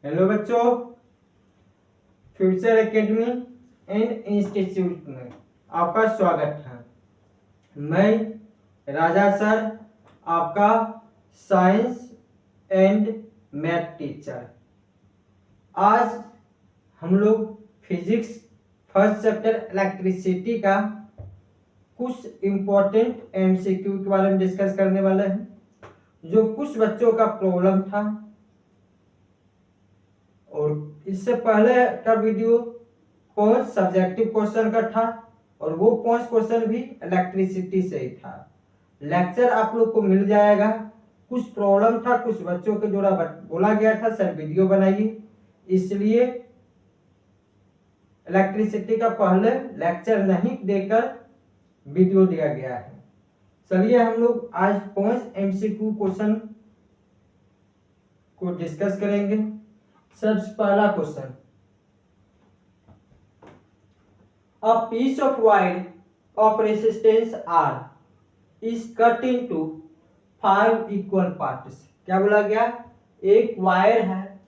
Hello बच्चों, future academy and institute में आपका स्वागत है। मैं राजा सर, आपका साइंस एंड मैथ टीचर। आज हम लोग फिजिक्स फर्स्ट चैप्टर इलेक्ट्रिसिटी का कुछ इम्पोर्टेंट एमसीक्यू के बारे में डिस्कस करने वाले हैं, जो कुछ बच्चों का प्रॉब्लम था। और इससे पहले का वीडियो 5 सब्जेक्टिव क्वेश्चन का था और वो 5 क्वेश्चन भी इलेक्ट्रिसिटी से ही था। लेक्चर आप लोग को मिल जाएगा। कुछ प्रॉब्लम था, कुछ बच्चों के द्वारा बोला गया था सर वीडियो बनाइए, इसलिए इलेक्ट्रिसिटी का पहले लेक्चर नहीं देकर वीडियो दिया गया है। चलिए हम लोग आज 5 एमसीक्यू क्वेश्चन को डिस्कस करेंगे। सबसे पहला question, a piece of wire of resistance R is cut into 5 equal parts। क्या बोला गया? एक वायर है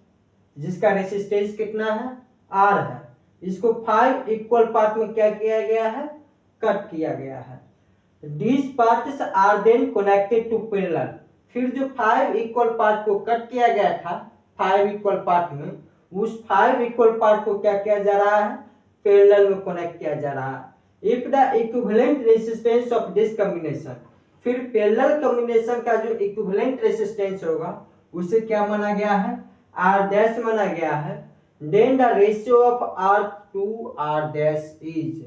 जिसका रेसिस्टेंस कितना है? R है। इसको 5 इक्वल पार्ट में क्या किया गया है? कट किया गया है। These parts are then connected to parallel। फिर जो 5 इक्वल पार्ट को कट किया गया था 5 इक्वल पार्ट में, उस 5 इक्वल पार्ट को क्या किया जा रहा है? पैरेलल में कनेक्ट किया जा रहा है। If the equivalent resistance of this combination, फिर पैरेलल कॉम्बिनेशन का जो इक्विवेलेंट रेजिस्टेंस होगा उसे क्या माना गया है? R डैश माना गया है। Then the ratio of R to R dash is,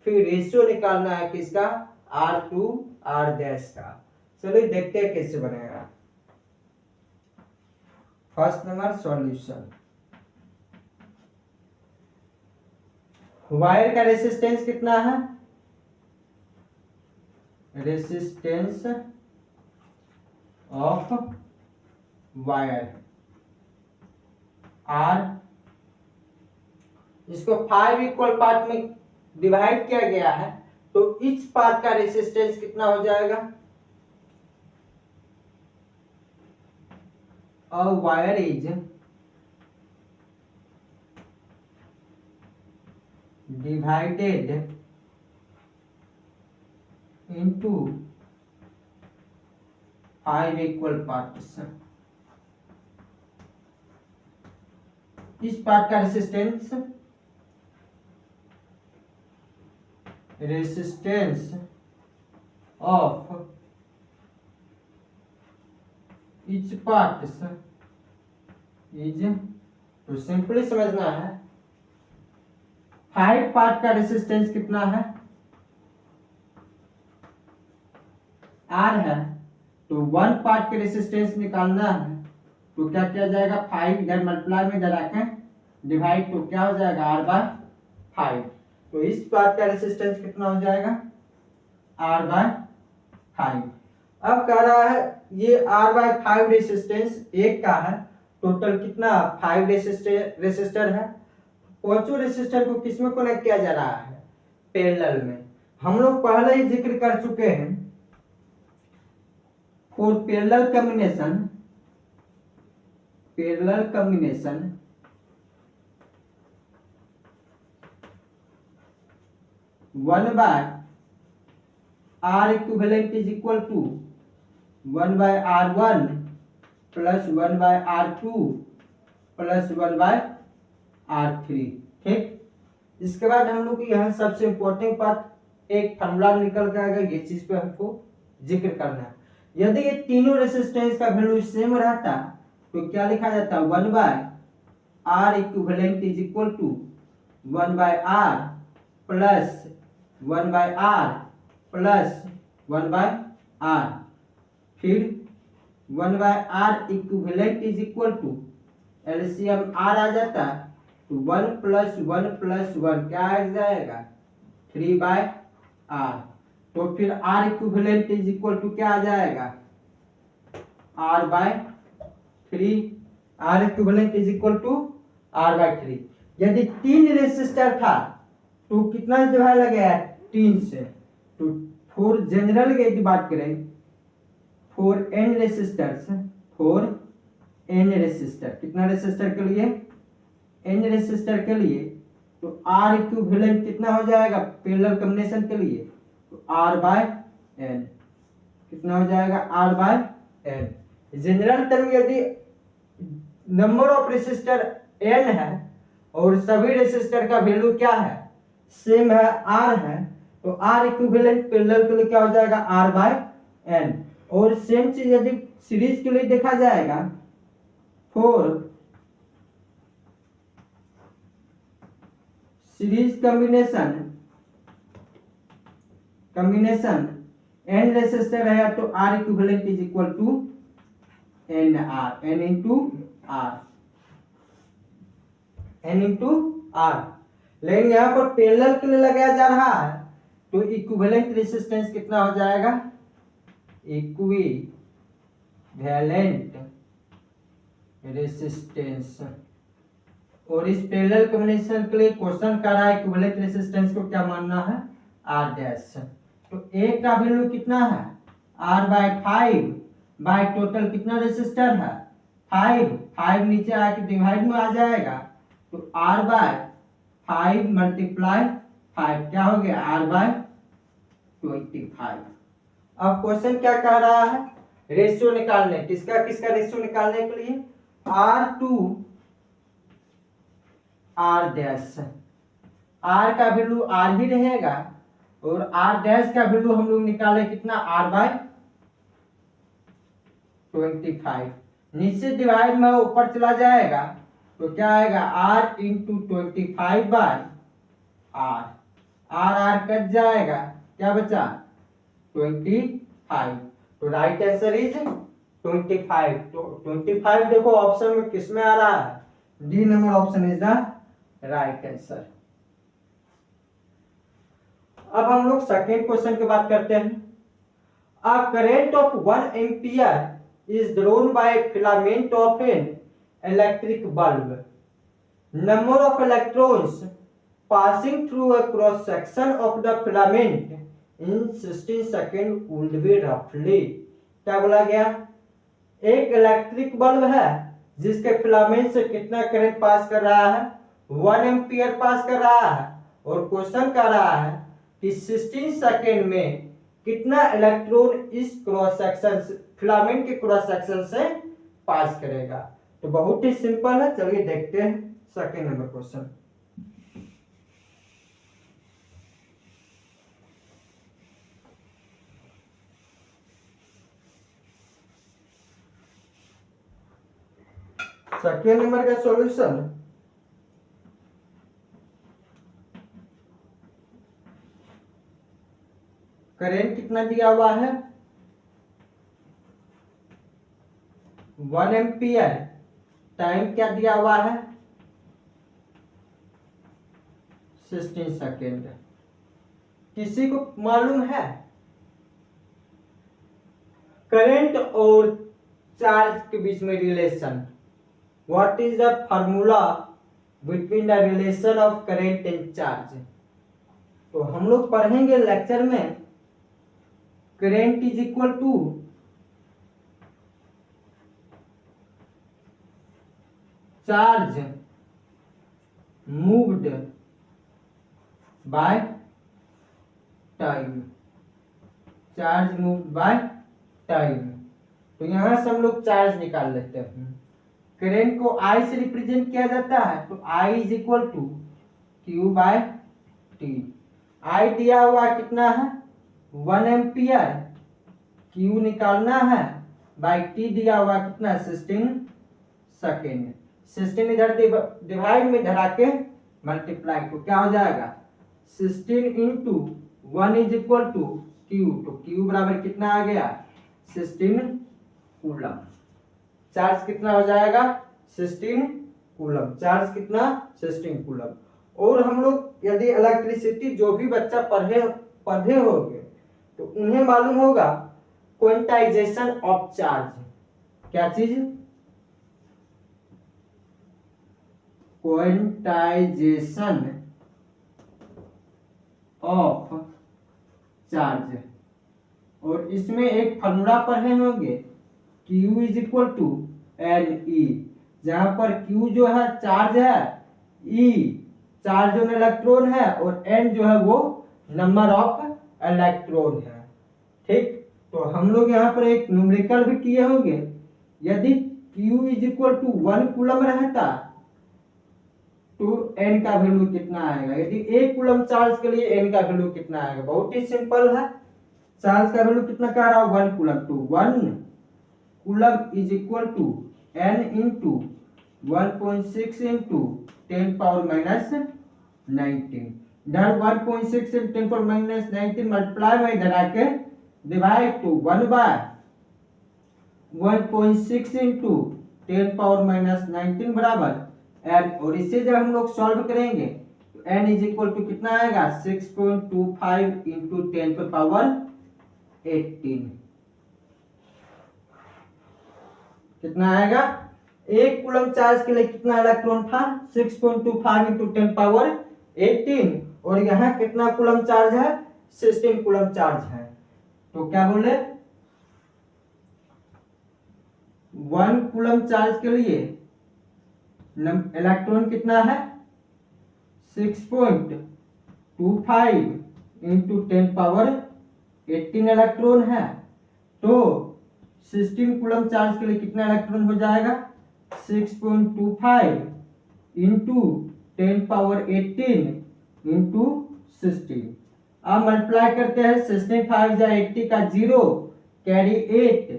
फिर रेशियो निकालना है किसका? R टू R डैश का। चलिए देखते हैं कैसे बनेगा। फर्स्ट नंबर सॉल्यूशन, वायर का रेसिस्टेंस कितना है? रेसिस्टेंस ऑफ वायर R, इसको 5 इक्वल पार्ट में डिवाइड किया गया है, तो इच पार्ट का रेसिस्टेंस कितना हो जाएगा? A wire is divided into 5 equal parts। इस पार्ट का resistance of each part is, तो सिंपली समझना है 5 पार्ट का रेसिस्टेंस कितना है? R है, तो 1 पार्ट के रेसिस्टेंस निकालना है, तो क्या किया जाएगा? 5 इधर मल्टीप्लाई में इधर रखें डिवाइड, तो क्या हो जाएगा? R by 5। तो इस पार्ट का रेसिस्टेंस कितना हो जाएगा? R by 5। अब कह रहा है ये R बाय 5 रेसिस्टेंस एक का है, टोटल कितना? 5 रेसिस्टर है। पांचों रेसिस्टर को किस में कनेक्ट किया जा रहा है? पैरेलल में। हम लोग पहले ही जिक्र कर चुके हैं, for parallel combination 1 by R equivalent is equal to 1 by R1 plus 1 by R2 plus 1 by R3। ठीक, इसके बाद हम लोग यहाँ सबसे इंपॉर्टेंट पार्ट एक फॉर्मूला निकल के आएगा, ये चीज पे हमको जिक्र करना है। यदि ये तीनों रेसिस्टेंस का वैल्यू सेम रहता तो क्या लिखा जाता? 1 by R equivalent is equal to 1 by R plus 1 by R plus 1 by R। फिर 1 by R equivalent is equal to LCM R आ जाता, तो 1 प्लस 1 प्लस 1 क्या आ जाएगा? 3 बाय R। तो फिर R equivalent is equal to क्या आ जाएगा? R by 3। R equivalent is equal to R by 3। यदि 3 रेसिस्टर था तो कितना डिवाइड लगेगा? 3 से। तो फॉर जनरल की बात करें, for n resistors, for n resistor, कितना रेसिस्टर के लिए, n रेसिस्टर के लिए, तो R इक्विवेलेंट कितना हो जाएगा पैरेलल कॉम्बिनेशन के लिए, तो R बाय n, कितना हो जाएगा R by n। General term यदि नंबर ऑफ रेसिस्टर n है और सभी रेसिस्टर का वैल्यू क्या है, सेम है, R है, तो R इक्विवेलेंट पैरेलल के लिए क्या हो जाएगा R बाय n। और सेम चीज यदि सीरीज के लिए देखा जाएगा, for series combination n resistor है तो R equivalent is equal to n into R। लेकिन यहाँ पर पैरेलल के लिए लगाया जा रहा है तो इक्विवेलेंट रेसिस्टेंस कितना हो जाएगा, इक्विवेलेंट रेसिस्टेंस। और इस पैरेलल कॉम्बिनेशन के लिए क्वेश्चन कर रहा है इक्विवेलेंट रेसिस्टेंस को क्या मानना है, R डैश। तो A का वैल्यू कितना है R बाय 5 बाय टोटल कितना रेसिस्टर है 5 नीचे आके डिवाइड में आ जाएगा, तो R बाय 5 मल्टीप्लाई 5 क्या हो गया R बाय 25। अब क्वेश्चन क्या कह रहा है, रेशियो निकालने, किसका किसका रेशियो निकालने के लिए, R to R dash. R का वैल्यू R ही रहेगा और R डैश का वैल्यू हम लोग निकाले कितना R बाय 25, नीचे डिवाइड में ऊपर चला जाएगा तो क्या आएगा R into 25 by R cut जाएगा, क्या बचा 25। तो राइट आंसर इज 25। तो 25 देखो ऑप्शन में किस में आ रहा है, D number option is the right answer. अब हम लोग सेकेंड क्वेश्चन की बात करते हैं। A current of 1 ampere is drawn by filament of an electric bulb, number of electrons passing through a cross section of the filament in 16 second would be roughly। क्या बोला गया, एक इलेक्ट्रिक बल्ब है जिसके फिलामेंट से कितना current pass कर रहा है 1 एम्पियर पास कर रहा है, और क्वेश्चन कर रहा है कि 16 सेकेंड में कितना इलेक्ट्रॉन इस क्रॉस सेक्शन फिलामेंट के क्रॉस सेक्शन से पास करेगा। तो बहुत ही सिंपल है, चलिए देखते हैं second number question. Second number का सॉल्यूशन, करंट कितना दिया हुआ है 1 एम्पियर, टाइम क्या दिया हुआ है 16 सेकेंड। किसी को मालूम है करंट और चार्ज के बीच में relation, what is the formula between the relation of current and charge. तो हम लोग पढ़ेंगे लेक्चर में, current is equal to charge moved by time, charge moved by time. तो यहां से हम लोग चार्ज निकाल लेते हैं। करंट को I से रिप्रेजेंट किया जाता है, तो I is equal to Q by T. I दिया हुआ कितना है 1 एम्पियर, Q निकालना है, बाय T दिया हुआ कितना 16 सेकेंड। 16 इधर डिवाइड में धरा के मल्टीप्लाई, तो क्या हो जाएगा 16 into 1 is equal to Q, तो Q बराबर कितना आ गया 16 कूलम। चार्ज कितना हो जाएगा 16 कूलम, चार्ज कितना 16 कूलम। और हम लोग यदि इलेक्ट्रिसिटी जो भी बच्चा पढ़े होंगे तो उन्हें मालूम होगा क्वांटाइजेशन ऑफ चार्ज, क्या चीज क्वांटाइजेशन ऑफ चार्ज। और इसमें एक फॉर्मूला पढ़े होंगे Q is equal to Ne, जहां पर Q जो है चार्ज है, E चार्ज ऑन इलेक्ट्रॉन है और N जो है वो नंबर ऑफ इलेक्ट्रॉन है। ठीक, तो हम लोग यहाँ पर एक न्यूमेरिकल भी किए होंगे। यदि Q is equal to 1 coulomb रहता तो N का वैल्यू कितना आएगा, यदि 1 कूलम चार्ज के लिए N का वैल्यू कितना आएगा, बहुत ही सिंपल है। चार्ज का वैल्यू कितना कह रहा हूं, 1 कूलम, तो 1 coulomb is equal to N into 1.6 into 10 power minus 19, इधर 1.6 इंटू 10 पावर माइनस 19 मल्टीप्लाई में इधर आके divide to 1 by 1.6 into 10 power minus 19 बराबर एन, और इसे जब हम लोग सॉल्व करेंगे तो n इज इक्वल टू कितना आएगा, 6.25 इंटू 10 पे पावर 18, कितना आएगा, 1 कूलम चार्ज के लिए कितना इलेक्ट्रॉन था, 6.25 इंटू 10 पावर 18, और यहाँ कितना कूलम चार्ज है, 16 कूलम चार्ज है। तो क्या बोले, 1 कूलम चार्ज के लिए इलेक्ट्रॉन कितना है, 6.25 इंटू 10 पावर 18 इलेक्ट्रॉन है, तो 16 कूलम चार्ज के लिए कितना इलेक्ट्रॉन हो जाएगा, 6.25 इंटू 10 पावर 18 इंटू 16। अब मल्टीप्लाई करते हैं, 16 5 जा 80 का 0 कैरी 8,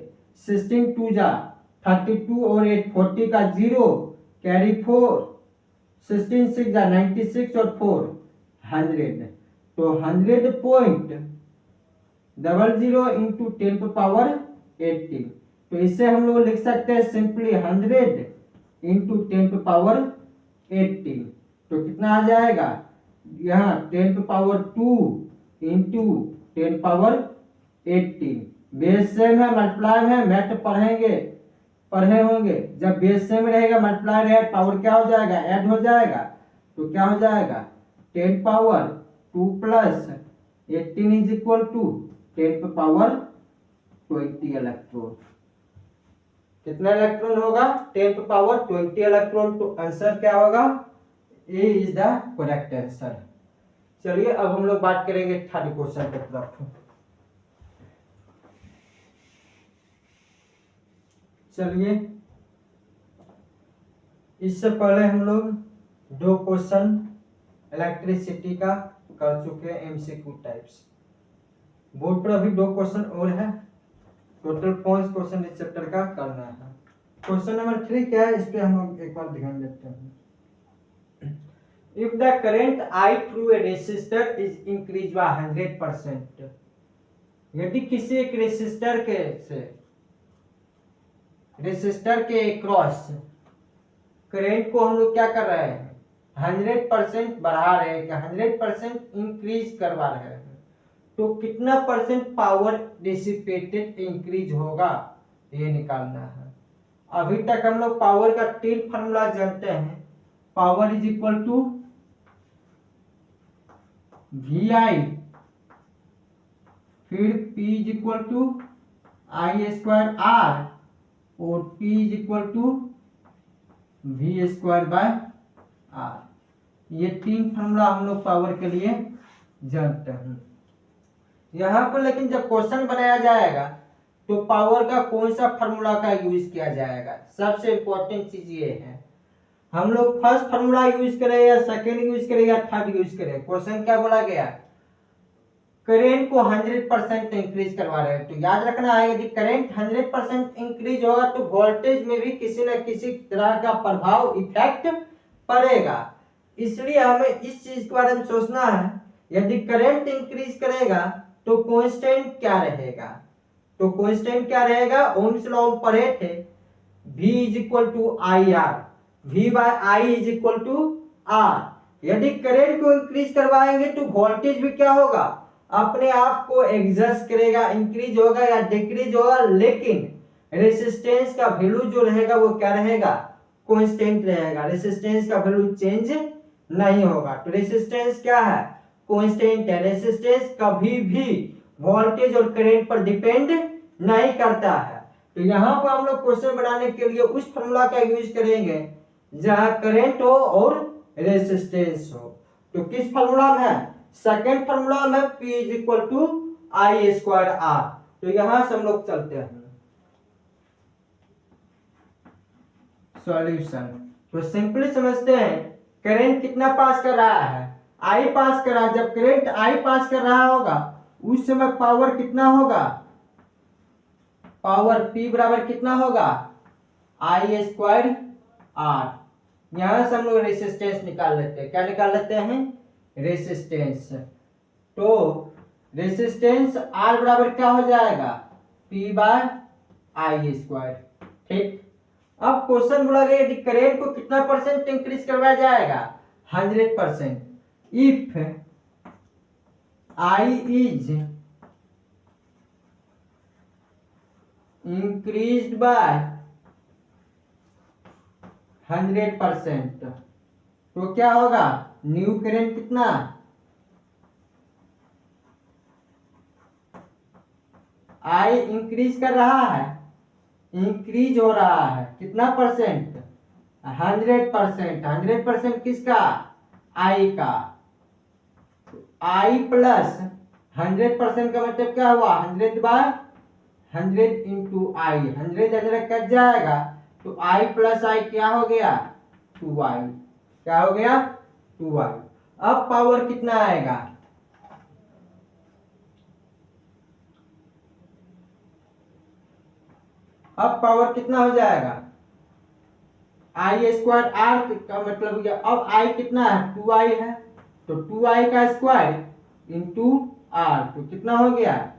16 2 जा 32 और 8 40 का 0 कैरी 4, 16 6 जा 96 और 4 100, तो 100.00 इंटू 10 पावर 18, तो इसे हम लोग लिख सकते हैं सिंपली 100 इंटू 10 पावर 18, तो कितना आ जाएगा, यहाँ 10 power 2 into 10 power 18, base same है मल्टीप्लाई है, मैथ पढ़े होंगे, जब बेस सेम रहेगा मल्टीप्लाई रहेगा पावर क्या हो जाएगा, ऐड हो जाएगा, तो क्या हो जाएगा 10 power 2 plus 18 is equal to 10 power 20 electron, कितना इलेक्ट्रॉन होगा, 10 पावर 20 इलेक्ट्रॉन, तो आंसर क्या होगा, A is the correct answer. चलिए अब हम लोग बात करेंगे थर्ड क्वेश्चन की तरफ। चलिए इससे पहले हम लोग 2 क्वेश्चन इलेक्ट्रिसिटी का कर चुके हैं, एमसीक्यू टाइप्स। बोर्ड पर अभी 2 क्वेश्चन और है, टोटल 5 क्वेश्चन इस चैप्टर का करना है। क्वेश्चन नंबर 3 क्या है, इस पे हम लोग एक बार ध्यान देते हैं। If the current I through a resistor is increased by 100%, यदि किसी एक रेसिस्टर के क्रॉस करंट को हम लोग क्या कर रहे हैं, 100% बढ़ा रहे हैं, 100% इंक्रीज करवा रहे हैं, तो कितना परसेंट पावर डिसिपेटेड इंक्रीज होगा, ये निकालना है। अभी तक हम लोग पावर का 3 फॉर्मूला जानते हैं, power is equal to VI, फिर P is equal to I square R, और P is equal to V square by R। ये 3 फॉर्मूला हम लोग पावर के लिए जानते हैं। यहाँ पर लेकिन जब क्वेश्चन बनाया जाएगा तो पावर का कौन सा फॉर्मूला का यूज किया जाएगा, सबसे इंपॉर्टेंट चीज ये है, हम लोग फर्स्ट फॉर्मूला यूज करें या सेकेंड यूज करें या थर्ड यूज करें। क्वेश्चन क्या बोला गया, करंट को 100% इंक्रीज करवा रहे हैं, तो याद रखना है यदि करंट 100% इंक्रीज होगा तो वोल्टेज में भी किसी न किसी तरह का प्रभाव इफेक्ट पड़ेगा, इसलिए हमें इस चीज के बारे में सोचना है। यदि करंट इंक्रीज करेगा तो कांस्टेंट क्या रहेगा, तो कांस्टेंट क्या रहेगा, ओम्स लॉ में पढ़े थे, V is equal to I R, V बाय I is equal to R. यदि करंट को इंक्रीज करवाएंगे तो वोल्टेज भी क्या होगा, अपने आप को एडजस्ट करेगा, इंक्रीज होगा या डिक्रीज होगा, लेकिन रेसिस्टेंस का वैल्यू जो रहेगा वो क्या रहेगा, कांस्टेंट रहेगा, रेसिस्टेंस का वैल्यू चेंज नहीं होगा। तो रेसिस्टेंस क्या है, कांस्टेंट है। रेसिस्टेंस कभी भी वोल्टेज और करंट पर डिपेंड नहीं करता है, तो यहाँ पर हम लोग क्वेश्चन बनाने के लिए उस फॉर्मूला का यूज करेंगे जहां करंट हो और रेजिस्टेंस हो। तो किस फॉर्मूला में है? सेकेंड फॉर्मूला में P is equal to I square R. तो यहां से हम लोग चलते हैं सॉल्यूशन। तो सिंपली समझते हैं, करंट कितना पास कर रहा है? आई पास कर रहा है। जब करंट आई पास कर रहा होगा उस समय पावर कितना होगा? पावर P बराबर कितना होगा? आई स्क्वायर आर। यहां से हम लोग रेसिस्टेंस निकाल लेते हैं। क्या निकाल लेते हैं? रेसिस्टेंस। तो रेसिस्टेंस आर बराबर क्या हो जाएगा? P bye I square. ठीक। अब क्वेश्चन बोला गया यदि करंट को कितना परसेंट इंक्रीज करवाया जाएगा? 100%। If I is increased by 100%, तो क्या होगा? न्यू करंट कितना? आई इंक्रीज कर रहा है, इंक्रीज हो रहा है कितना परसेंट? 100%। 100% किसका? आई का। आई प्लस 100% का मतलब क्या हुआ? 100 बाय 100 इंटू आई। 100 कट जाएगा तो आई प्लस आई क्या हो गया? 2i। क्या हो गया? 2i। अब पावर कितना आएगा? अब पावर कितना हो जाएगा? आई स्क्वायर आर का मतलब क्या? अब आई कितना है? 2i है। तो 2i का स्क्वायर इंटू आर तो कितना हो गया?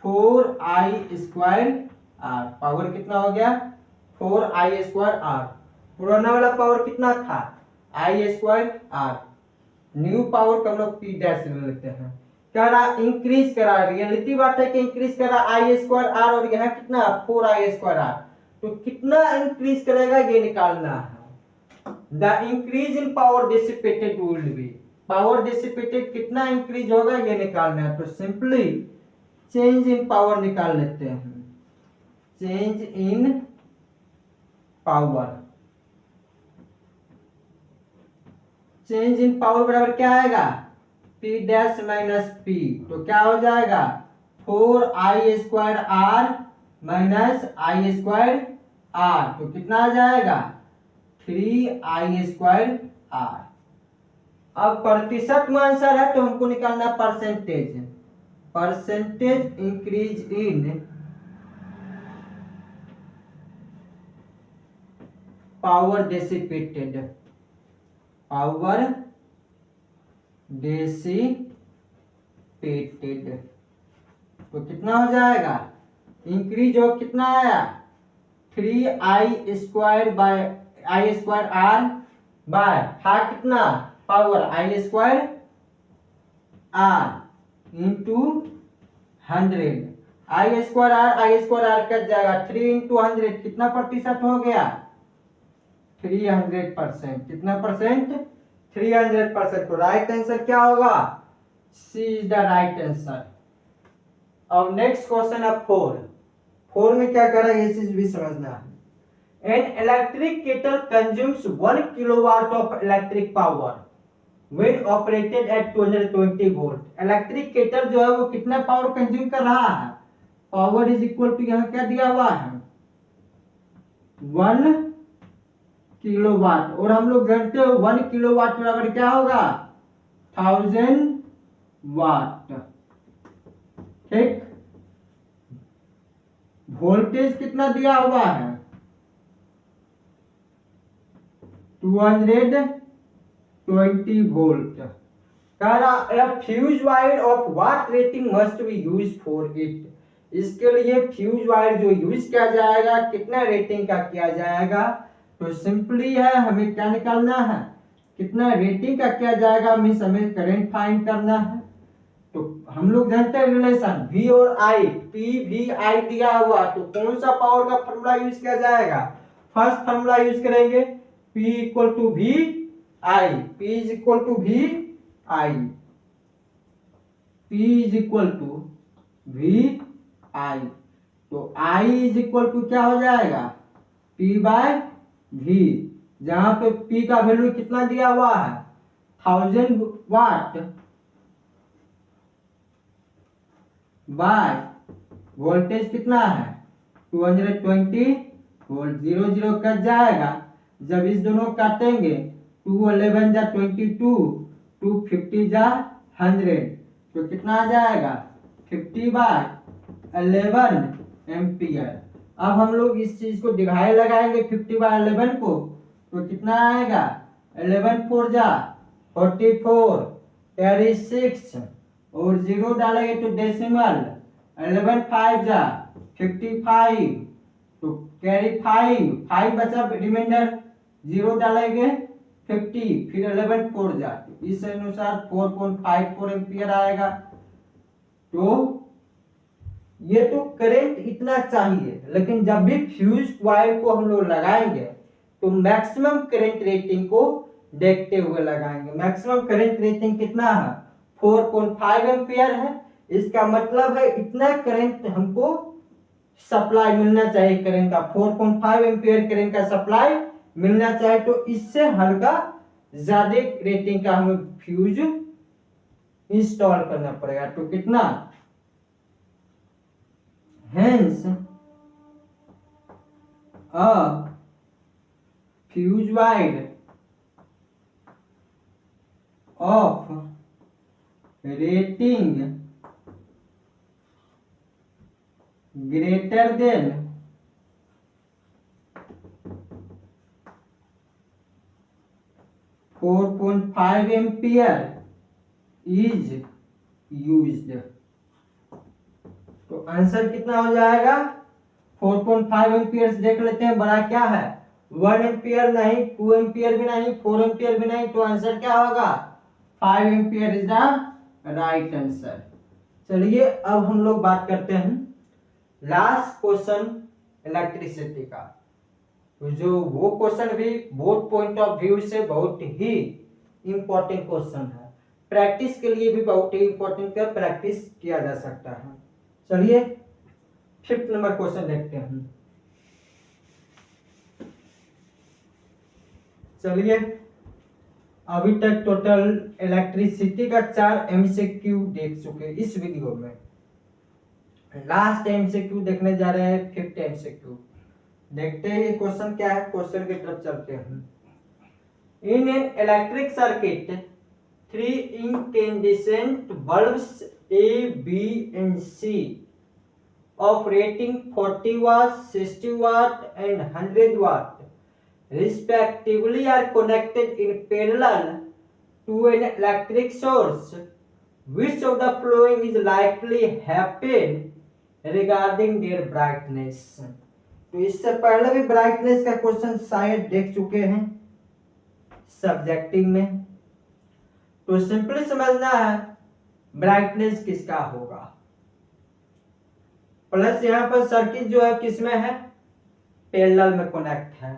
4i square are. पावर कितना हो गया? 4i square are. पुराना वाला पावर कितना था? आई स्क्वायर आर। न्यू पावर का हम लोग पी डैश ले लेते हैं। क्या रहा? इंक्रीज करा। रियलिटी बात है कि इंक्रीज करा आई स्क्वायर आर और यह कितना? 4i square R. तो कितना इंक्रीज करेगा ये निकालना है। The increase in power dissipated will be. Power dissipated कितना इंक्रीज होगा ये निकालना है। तो सिंपली चेंज इन पावर निकाल लेते हैं। Change in power. Change in power बराबर क्या आएगा? P dash minus P। तो क्या हो जाएगा? 4i square R minus I square R. तो कितना आ जाएगा? 3i square are. अब प्रतिशत में आंसर है तो हमको निकालना percentage. Percentage increase in power dissipated. Power dissipated तो कितना हो जाएगा? इंक्रीज हो कितना आया? 3i square by I square R by था कितना? Power I square R into 100। I square R cut जाएगा। 3 इंटू 100 कितना प्रतिशत हो गया? 300%। कितना परसेंट? 300%। तो राइट आंसर क्या होगा? सी इज द राइट आंसर। अब नेक्स्ट क्वेश्चन है 4 में क्या कर रहा है ये चीज भी समझना है। An electric kettle consumes 1 kilowatt of electric power when operated at 220 volt. Electric kettle जो है वो कितना पावर कंज्यूम कर रहा है? पावर इज इक्वल टू यहाँ क्या दिया हुआ है? 1 किलोवाट। और हम लोग जानते हो 1 किलोवाट बराबर क्या होगा? 1000 वाट। ठीक। वोल्टेज कितना दिया हुआ है? 220 वोल्ट। कह रहा fuse wire of what rating must be use for it. इसके लिए फ्यूज वायर जो यूज किया जाएगा कितना रेटिंग का किया जाएगा? तो सिंपली है, हमें क्या निकालना है? कितना रेटिंग का किया जाएगा मीन्स हमें करंट फाइंड करना है। तो हम लोग जानते हैं रिलेशन V और I। P V I दिया हुआ तो कौन सा पावर का फॉर्मूला यूज किया जाएगा? फर्स्ट फॉर्मूला यूज करेंगे P equal to V I। P is equal to V I। P is equal to V I। तो I इज इक्वल टू क्या हो जाएगा, P बाय V, जहां पे P का वैल्यू कितना दिया हुआ है 1000 वाट बाय वोल्टेज कितना है 220 वोल्ट, 0 0 कट जाएगा, जब इस दोनों काटेंगे 2 11 जा 22, 2 50 जा 100, तो कितना आ जाएगा 50 बाय 11 एम्पियर। अब हम लोग इस चीज को डिवाइड लगाएंगे 50 बाय 11 को, तो कितना आएगा 11 4 जा 44 कैरी 6 और 0 डालेंगे तो डेसिमल 11 5 जा 55, तो कैरी 5 बचा, रिमाइंडर 0 डालेंगे 50, फिर 11 4 जा, तो इस अनुसार 4.54 एम्पियर आएगा। तो ये तो करंट इतना चाहिए, लेकिन जब भी फ्यूज कॉइल को हम लोग लगाएंगे तो मैक्सिमम करंट रेटिंग को देखते हुए लगाएंगे। मैक्सिमम करंट रेटिंग कितना है 4.5 एम्पियर है, इसका मतलब है इतना करंट हमको सप्लाई मिलना चाहिए, करंट का 4.5 एम्पियर करंट का सप्लाई मिलना चाहिए, तो इससे हल्का ज्यादा रेटिंग का हमें फ्यूज इंस्टॉल करना पड़ेगा। तो कितना, hence a fuse wire of rating greater than 4.5 ampere is used। तो आंसर कितना हो जाएगा 4.5 एम्पियर। देख लेते हैं बड़ा क्या है, 1 एम्पियर नहीं, 2 एम्पियर भी नहीं, 4 एम्पियर भी नहीं, तो आंसर क्या होगा 5 ampere is the right answer. चलिए अब हम लोग बात करते हैं लास्ट क्वेश्चन इलेक्ट्रिसिटी का। तो जो वो क्वेश्चन भी बोथ पॉइंट ऑफ व्यू से बहुत ही इंपॉर्टेंट क्वेश्चन है, प्रैक्टिस के लिए भी बहुत ही इंपॉर्टेंट है, प्रैक्टिस किया जा सकता है। चलिए 5th नंबर क्वेश्चन देखते हैं। चलिए अभी तक टोटल इलेक्ट्रिसिटी का 4 एमसीक्यू देख चुके इस वीडियो में, लास्ट एमसीक्यू देखने जा रहे हैं 5th एमसीक्यू। देखते हैं ये क्वेश्चन क्या है, क्वेश्चन की तरफ चलते हैं। In an electric circuit 3 incandescent bulbs A, B and C of rating 40 watt, 60 watt and 100 watt respectively are connected in parallel to an electric source. Which of the following is likely happen regarding their brightness? तो इससे पहले भी brightness का question शायद देख चुके हैं subjective में, तो सिंपली समझना है ब्राइटनेस किसका होगा। प्लस यहाँ पर सर्किट जो है किसमें है, पैरेलल में कनेक्ट है,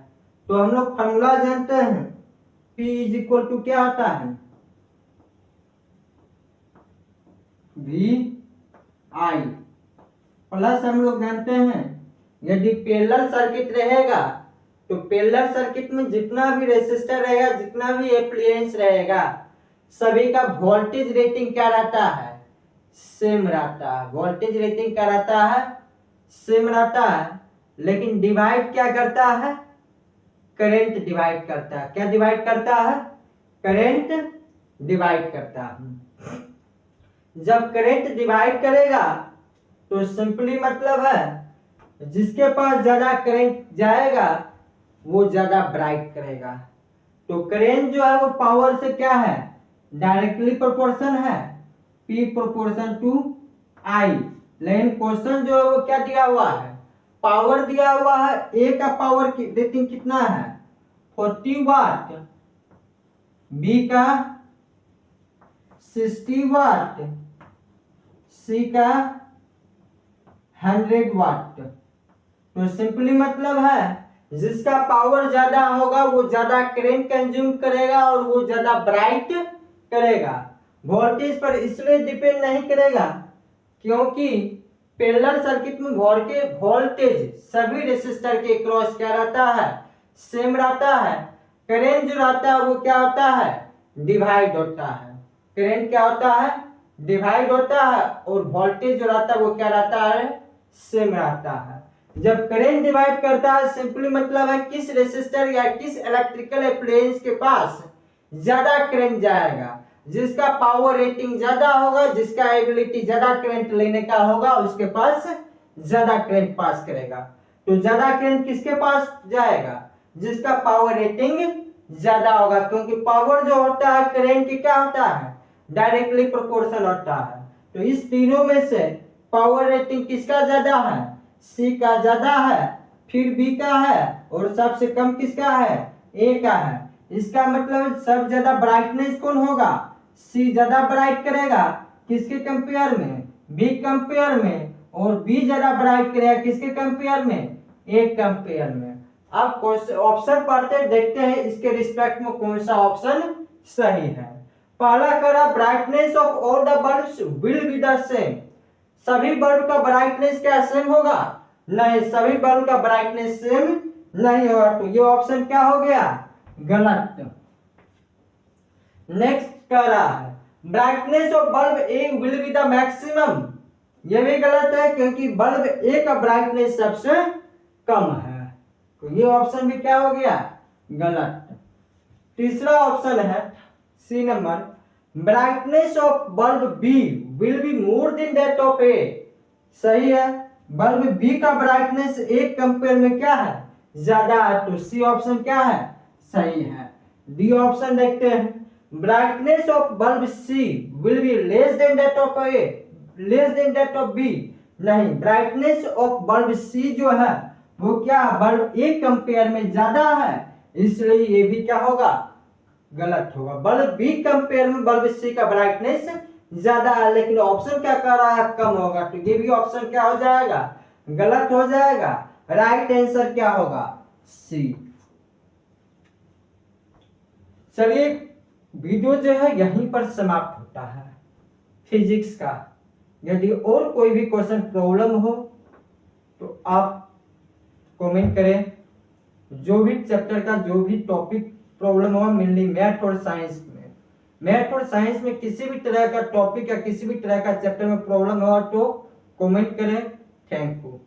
तो हम लोग फॉर्मूला जानते हैं P इज इक्वल टू क्या होता है V I, प्लस हम लोग जानते हैं यदि पैरेलल सर्किट रहेगा तो पैरेलल सर्किट में जितना भी रेसिस्टर रहेगा, जितना भी एप्लायंस रहेगा, सभी का वोल्टेज रेटिंग क्या रहता है सेम रहता है। वोल्टेज रेटिंग क्या रहता है सेम रहता है, लेकिन डिवाइड क्या करता है करंट डिवाइड करता है। क्या डिवाइड करता है करंट डिवाइड करता है। जब करंट डिवाइड करेगा तो सिंपली मतलब है जिसके पास ज्यादा करंट जाएगा वो ज्यादा ब्राइट करेगा। तो करंट जो है वो पावर से क्या है डायरेक्टली प्रोपोर्शन है, P प्रोपोर्शन टू I। लेकिन क्वेश्चन जो है वो क्या दिया हुआ है पावर दिया हुआ है, A का पावर की रेटिंग कितना है 40 वाट, B का 60 वाट, C का 100 वाट। तो सिंपली मतलब है जिसका पावर ज्यादा होगा वो ज्यादा करंट कंज्यूम करेगा और वो ज्यादा ब्राइट करेगा। वोल्टेज पर इसलिए डिपेंड नहीं करेगा क्योंकि पैरेलल सर्किट में वोल्टेज सभी रेसिस्टर के क्रॉस क्या रहता है, सेम रहता है। करंट जो रहता है वो क्या होता है, डिवाइड होता है। करंट क्या होता है, डिवाइड होता है, और वोल्टेज जो रहता है वो क्या रहता है, सेम रहता है। जब करंट डिवाइड करता है सिंपली मतलब है किस रेसिस्टर या किस इलेक्ट्रिकल अप्लायंस के पास ज्यादा करंट जाएगा, जिसका पावर रेटिंग ज्यादा होगा, जिसका एबिलिटी ज्यादा करंट लेने का होगा, उसके पास ज्यादा करंट पास करेगा। तो ज्यादा करंट किसके पास जाएगा, जिसका पावर रेटिंग ज्यादा होगा, क्योंकि पावर जो होता है करंट की क्या होता है, डायरेक्टली प्रोपोर्शनल होता है। तो इस तीनों में से पावर रेटिंग किसका ज्यादा है, सी का ज्यादा है, फिर बी का है, और सबसे कम किसका है, ए का है। इसका मतलब सब ज्यादा ब्राइटनेस कौन होगा, सी ज्यादा ब्राइट करेगा किसके कंपेयर में, बी कंपेयर में, और बी ज्यादा ब्राइट करेगा किसके कंपेयर में, ए कंपेयर में। अब ऑप्शन पढ़ते देखते हैं इसके रिस्पेक्ट में कौन सा ऑप्शन सही है। पहला करा brightness of all the bulbs will be the same, सभी बल्ब का ब्राइटनेस क्या सेम होगा, नहीं, सभी बल्ब का ब्राइटनेस सेम नहीं होगा। तो ये ऑप्शन क्या हो गया, गलत। नेक्स्ट कह रहा है brightness of bulb A will be the maximum, ये भी गलत है क्योंकि बल्ब ए का ब्राइटनेस सबसे कम है। तो ये ऑप्शन भी क्या हो गया, गलत। तीसरा ऑप्शन है C number, brightness of bulb B will be more than that of A, सही है, बल्ब बी का ब्राइटनेस ए कंपेयर में क्या है, ज्यादा है। तो सी ऑप्शन क्या है, सही है। डी ऑप्शन देखते हैं, brightness of bulb C will be less than that of A, less than that of B, नहीं, ब्राइटनेस ऑफ बल्ब सी जो है वो क्या, बल्ब ए कंपेयर में ज्यादा है, इसलिए ये भी क्या होगा, गलत होगा। बल्ब बी कंपेयर में बल्ब सी का ब्राइटनेस ज्यादा है, लेकिन ऑप्शन क्या कर रहा है, कम होगा। तो ये भी ऑप्शन क्या हो जाएगा, गलत हो जाएगा। राइट आंसर क्या होगा, सी। चलिए वीडियो जो है यहीं पर समाप्त होता है फिजिक्स का। यदि और कोई भी क्वेश्चन प्रॉब्लम हो तो आप कमेंट करें, जो भी चैप्टर का जो भी टॉपिक प्रॉब्लम हो, मेनली मैथ और साइंस में, मैथ और साइंस में किसी भी तरह का टॉपिक या किसी भी तरह का चैप्टर में प्रॉब्लम हो तो कमेंट करें। Thank you.